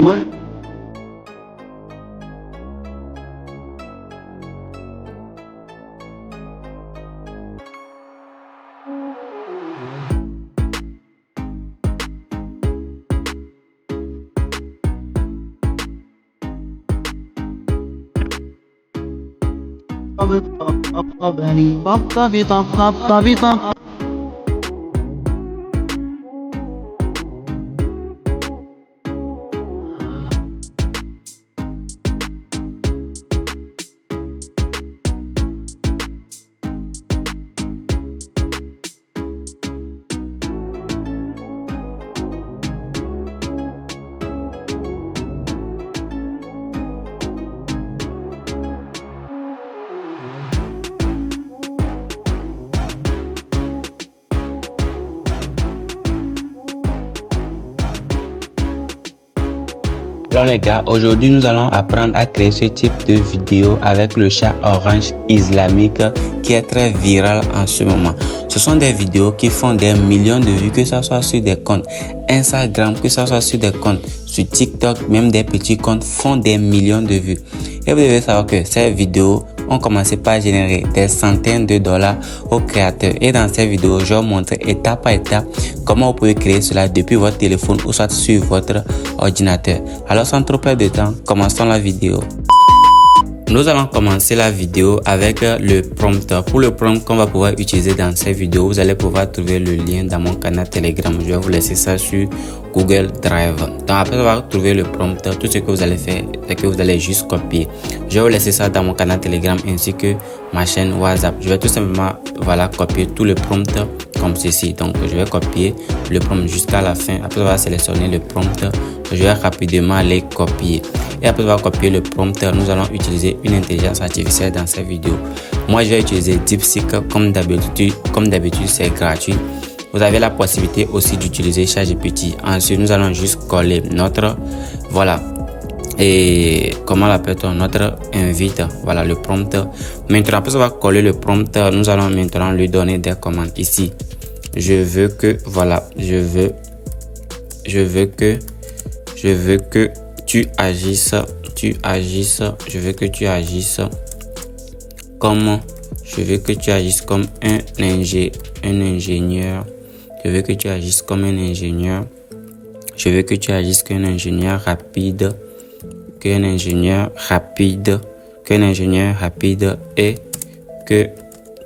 Ouais. طبطبني طبطبي طبطبي طب. Alors les gars, aujourd'hui nous allons apprendre à créer ce type de vidéo avec le chat orange islamique qui est très viral en ce moment. Ce sont des vidéos qui font des millions de vues, que ce soit sur des comptes Instagram, que ce soit sur des comptes sur TikTok, même des petits comptes font des millions de vues. Et vous devez savoir que ces vidéos ont commencé par générer des centaines de dollars aux créateurs. Et dans cette vidéo, je vais vous montrer étape par étape comment vous pouvez créer cela depuis votre téléphone ou soit sur votre ordinateur. Alors sans trop perdre de temps, commençons la vidéo. Nous allons commencer la vidéo avec le prompt. Pour le prompt qu'on va pouvoir utiliser dans cette vidéo, vous allez pouvoir trouver le lien dans mon canal Telegram. Je vais vous laisser ça sur Google Drive. Donc après avoir trouvé le prompt, tout ce que vous allez faire, c'est que vous allez juste copier. Je vais vous laisser ça dans mon canal Telegram ainsi que ma chaîne WhatsApp. Je vais tout simplement copier tout le prompt comme ceci. Donc je vais copier le prompt jusqu'à la fin. Après avoir sélectionné le prompt, je vais rapidement aller copier. Et après avoir copié le prompt, nous allons utiliser une intelligence artificielle dans cette vidéo. Moi, je vais utiliser DeepSeek comme d'habitude, c'est gratuit. Vous avez la possibilité aussi d'utiliser ChatGPT. Ensuite, nous allons juste coller notre, et comment l'appelle-t-on, notre invite, voilà le prompt. Maintenant, après avoir collé le prompt, nous allons maintenant lui donner des commandes ici. Je veux que tu agisses comme un ingénieur. Je veux que tu agisses comme un ingénieur. Je veux que tu agisses comme un ingénieur rapide. Qu'un ingénieur rapide et que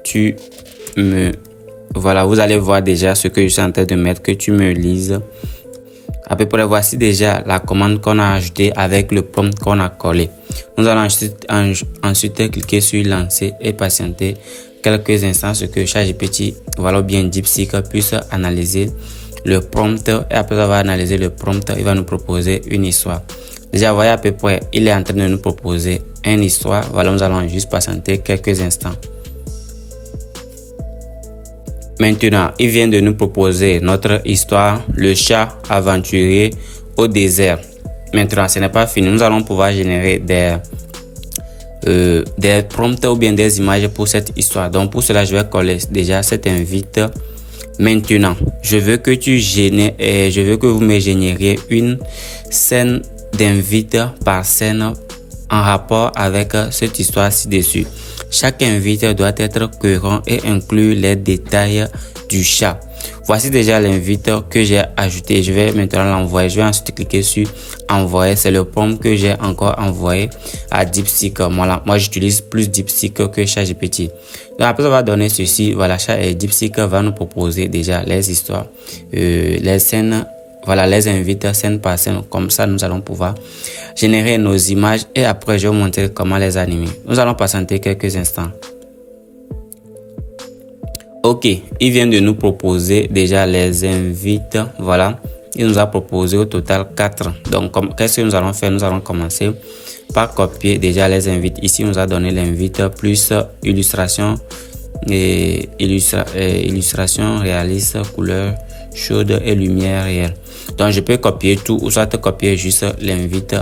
tu me... Voilà, vous allez voir déjà ce que je suis en train de mettre, que tu me lises. À peu près, voici déjà la commande qu'on a ajoutée avec le prompt qu'on a collé. Nous allons ensuite cliquer sur lancer et patienter quelques instants ce que ChatGPT, ou bien DeepSeek puisse analyser le prompt. Et après avoir analysé le prompt, il va nous proposer une histoire. Déjà, vous voyez à peu près, il est en train de nous proposer une histoire. Voilà, nous allons juste patienter quelques instants. Maintenant, il vient de nous proposer notre histoire, le chat aventurier au désert. Maintenant, ce n'est pas fini. Nous allons pouvoir générer des prompts ou bien des images pour cette histoire. Donc, pour cela, je vais coller déjà cette invite. Maintenant, je veux que vous me génériez une scène d'invite par scène en rapport avec cette histoire ci-dessus. Chaque invite doit être cohérent et inclure les détails du chat. Voici déjà l'invite que j'ai ajouté. Je vais maintenant l'envoyer. Je vais ensuite cliquer sur envoyer. C'est le prompt que j'ai encore envoyé à DeepSeek. Voilà. Moi, j'utilise plus DeepSeek que ChatGPT. Donc, après avoir donné ceci, voilà, DeepSeek va nous proposer déjà les histoires, les scènes. Voilà, les invites scène par scène. Comme ça, nous allons pouvoir générer nos images et après, je vais vous montrer comment les animer. Nous allons patienter quelques instants. Ok, il vient de nous proposer déjà les invites. Voilà, il nous a proposé au total 4. Donc, qu'est-ce que nous allons faire? Nous allons commencer par copier déjà les invites. Ici, il nous a donné l'invite plus illustration et illustration réaliste, couleur chaude et lumière réelle. Donc, je peux copier tout ou soit copier juste l'invite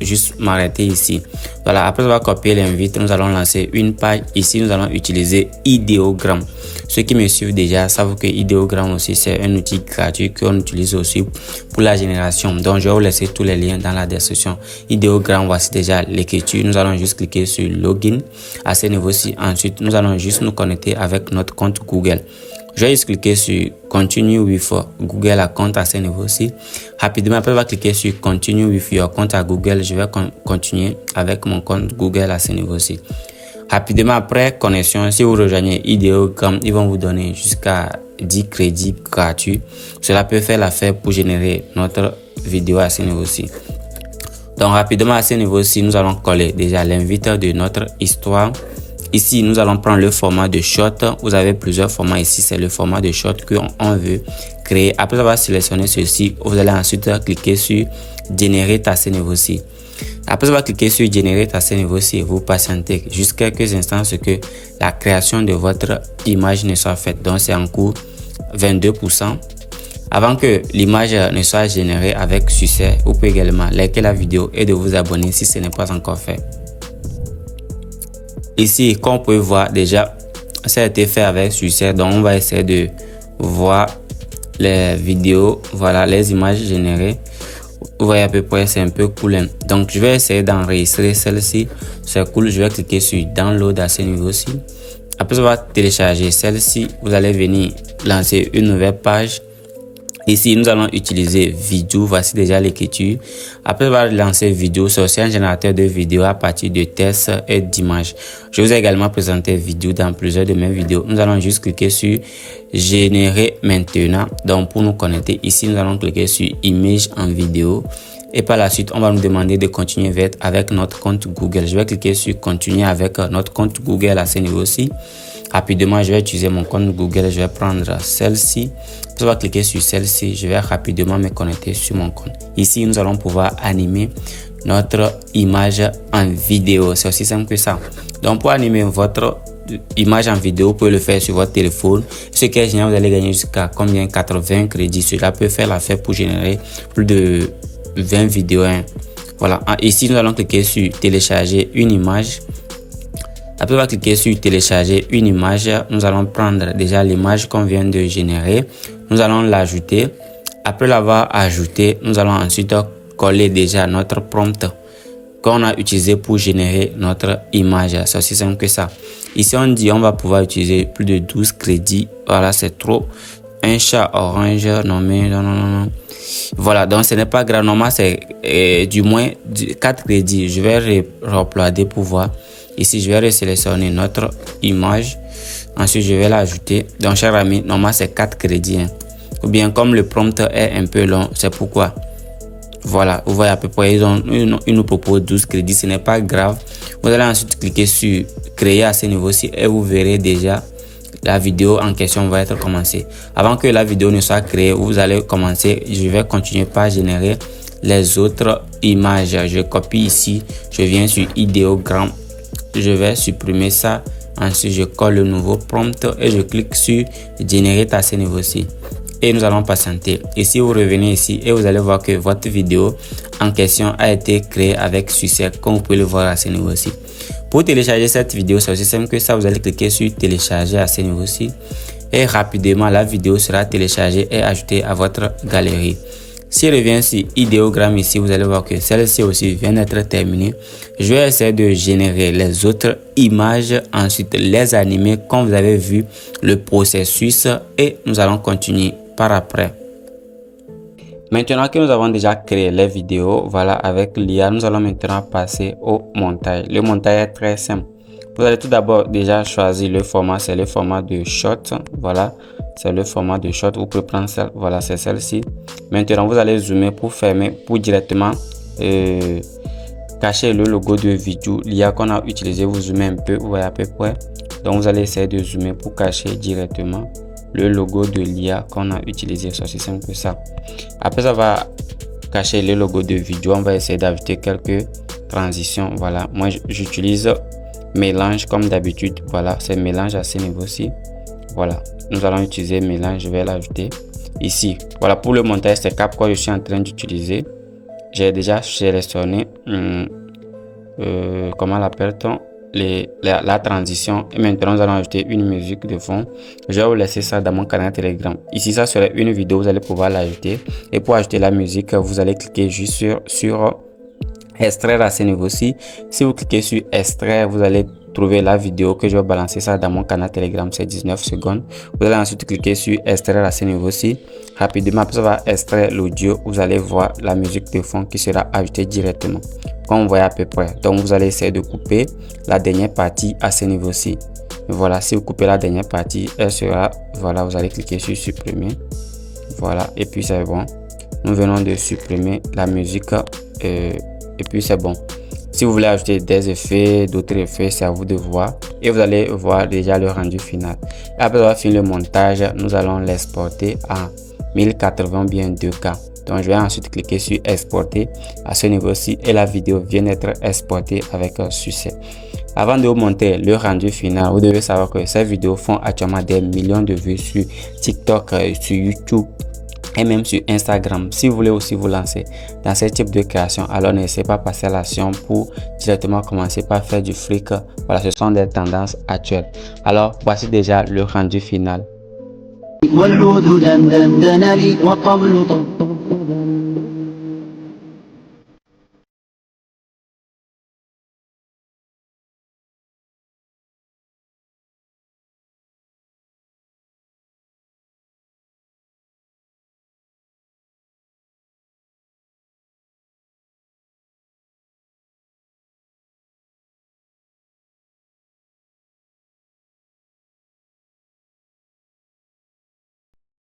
juste m'arrêter ici. Voilà, après avoir copié l'invite, nous allons lancer une page. Ici, nous allons utiliser Ideogram. Ceux qui me suivent déjà savent que Ideogram aussi, c'est un outil gratuit qu'on utilise aussi pour la génération. Donc, je vais vous laisser tous les liens dans la description. Ideogram, voici déjà l'écriture. Nous allons juste cliquer sur Login. À ce niveau-ci, ensuite, nous allons juste nous connecter avec notre compte Google. Je vais juste cliquer sur Continue with Google Account à ce niveau-ci. Rapidement, après, je vais cliquer sur Continue with your compte à Google. Je vais continuer avec mon compte Google à ce niveau-ci. Rapidement, après connexion, si vous rejoignez Ideogram, ils vont vous donner jusqu'à 10 crédits gratuits. Cela peut faire l'affaire pour générer notre vidéo à ce niveau-ci. Donc, rapidement, à ce niveau-ci, nous allons coller déjà l'invite de notre histoire. Ici, nous allons prendre le format de short. Vous avez plusieurs formats ici. C'est le format de short qu'on veut créer. Après avoir sélectionné ceci, vous allez ensuite cliquer sur Generate à ce niveau-ci. Après avoir cliqué sur Generate à ce niveau-ci, vous patientez jusqu'à quelques instants ce que la création de votre image ne soit faite. Donc, c'est en cours 22%. Avant que l'image ne soit générée avec succès, vous pouvez également liker la vidéo et de vous abonner si ce n'est pas encore fait. Ici, comme vous pouvez voir déjà, ça a été fait avec succès. Donc, on va essayer de voir les vidéos, voilà, les images générées. Vous voyez à peu près, c'est un peu cool. Hein? Donc, je vais essayer d'enregistrer celle-ci. C'est cool. Je vais cliquer sur Download à ce niveau-ci. Après avoir téléchargé celle-ci, vous allez venir lancer une nouvelle page. Ici, nous allons utiliser vidéo. Voici déjà l'écriture. Après avoir lancé vidéo, c'est aussi un générateur de vidéos à partir de tests et d'images. Je vous ai également présenté vidéo dans plusieurs de mes vidéos. Nous allons juste cliquer sur générer maintenant. Donc, pour nous connecter, ici, nous allons cliquer sur image en vidéo. Et par la suite, on va nous demander de continuer avec notre compte Google. Je vais cliquer sur continuer avec notre compte Google à ce niveau-ci. Rapidement, je vais utiliser mon compte Google. Je vais prendre celle-ci. Je vais cliquer sur celle-ci. Je vais rapidement me connecter sur mon compte. Ici, nous allons pouvoir animer notre image en vidéo. C'est aussi simple que ça. Donc, pour animer votre image en vidéo, vous pouvez le faire sur votre téléphone. Ce qui est génial, vous allez gagner jusqu'à combien? 80 crédits. Cela peut faire l'affaire pour générer plus de 20 vidéos. Hein. Voilà. Ici, nous allons cliquer sur télécharger une image. Après, on va cliquer sur télécharger une image. Nous allons prendre déjà l'image qu'on vient de générer. Nous allons l'ajouter. Après l'avoir ajouté, nous allons ensuite coller déjà notre prompt qu'on a utilisé pour générer notre image. C'est aussi simple que ça. Ici, on dit on va pouvoir utiliser plus de 12 crédits. Voilà, c'est trop. Un chat orange nommé. Non. Voilà, donc ce n'est pas grave. Normalement, c'est du moins 4 crédits. Je vais re-uploader pour voir. Ici, je vais resélectionner notre image. Ensuite, je vais l'ajouter. Donc, cher ami, normalement, c'est 4 crédits. Hein. Ou bien, comme le prompt est un peu long, c'est pourquoi. Voilà, vous voyez à peu près, ils nous proposent 12 crédits. Ce n'est pas grave. Vous allez ensuite cliquer sur créer à ce niveau-ci et vous verrez déjà la vidéo en question va être commencée. Avant que la vidéo ne soit créée, vous allez commencer. Je vais continuer par générer les autres images. Je copie ici. Je viens sur Ideogram. Je vais supprimer ça. Ensuite, je colle le nouveau prompt et je clique sur Generate à ce niveau-ci. Et nous allons patienter. Ici, vous revenez ici et vous allez voir que votre vidéo en question a été créée avec succès, comme vous pouvez le voir à ce niveau-ci. Pour télécharger cette vidéo, c'est aussi simple que ça. Vous allez cliquer sur télécharger à ce niveau-ci. Et rapidement, la vidéo sera téléchargée et ajoutée à votre galerie. Si je reviens sur Ideogram ici, vous allez voir que celle-ci aussi vient d'être terminée. Je vais essayer de générer les autres images, ensuite les animer comme vous avez vu le processus et nous allons continuer par après. Maintenant que nous avons déjà créé les vidéos, voilà, avec l'IA, nous allons maintenant passer au montage. Le montage est très simple. Vous allez tout d'abord déjà choisir le format, c'est le format de short, voilà. C'est le format de short. Vous pouvez prendre celle, voilà, c'est celle-ci. Maintenant, vous allez zoomer pour fermer, pour directement cacher le logo de vidéo. L'IA qu'on a utilisé, vous zoomez un peu, vous voyez à peu près. Donc, vous allez essayer de zoomer pour cacher directement le logo de l'IA qu'on a utilisé. C'est aussi simple que ça. Après avoir caché le logo de vidéo, on va essayer d'ajouter quelques transitions. Voilà, moi j'utilise mélange comme d'habitude. Voilà, c'est mélange à ce niveau-ci. Voilà, nous allons utiliser mélange, je vais l'ajouter ici. Voilà, pour le montage, c'est Cap que je suis en train d'utiliser. j'ai déjà sélectionné comment l'appelle-t-on, la transition, et maintenant nous allons ajouter une musique de fond. Je vais vous laisser ça dans mon canal Telegram. Ici ça serait une vidéo, vous allez pouvoir l'ajouter, et pour ajouter la musique vous allez cliquer juste sur extraire à ce niveau-ci. Si vous cliquez sur extraire, vous allez trouver la vidéo que je vais balancer ça dans mon canal Telegram, c'est 19 secondes. Vous allez ensuite cliquer sur extraire à ce niveau-ci. Rapidement, après ça va extraire l'audio, vous allez voir la musique de fond qui sera ajoutée directement, comme vous voyez à peu près. Donc vous allez essayer de couper la dernière partie à ce niveau-ci. Voilà, si vous coupez la dernière partie, elle sera, voilà, vous allez cliquer sur supprimer. Voilà, et puis c'est bon. Nous venons de supprimer la musique et puis c'est bon. Si vous voulez ajouter des effets, d'autres effets, c'est à vous de voir. Et vous allez voir déjà le rendu final. Et après avoir fini le montage, nous allons l'exporter à 1080 bien 2K. Donc je vais ensuite cliquer sur exporter à ce niveau-ci et la vidéo vient d'être exportée avec succès. Avant de vous montrer le rendu final, vous devez savoir que ces vidéos font actuellement des millions de vues sur TikTok, sur YouTube et même sur Instagram. Si vous voulez aussi vous lancer dans ce type de création, alors n'essayez pas passer à l'action pour directement commencer par faire du fric. Voilà, ce sont des tendances actuelles. Alors voici déjà le rendu final. والعود دندن لي والطبل طب